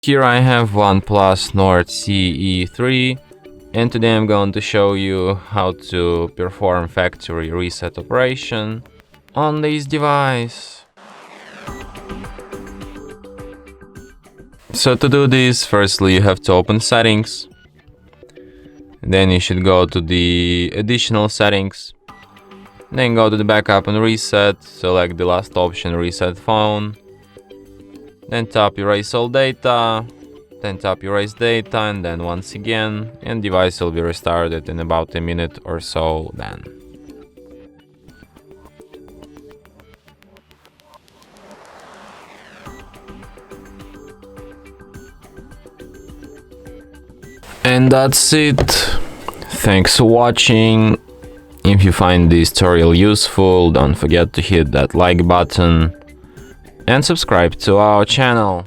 Here I have OnePlus Nord CE3, and today I'm going to show you how to perform factory reset operation on this device. So to do this, firstly you have to open settings, then you should go to the additional settings, then go to the backup and reset, select the last option, reset phone, then tap erase all data, then tap erase data, and then once again, and device will be restarted in about a minute or so then. And that's it. Thanks for watching. If you find this tutorial useful, don't forget to hit that like button and subscribe to our channel.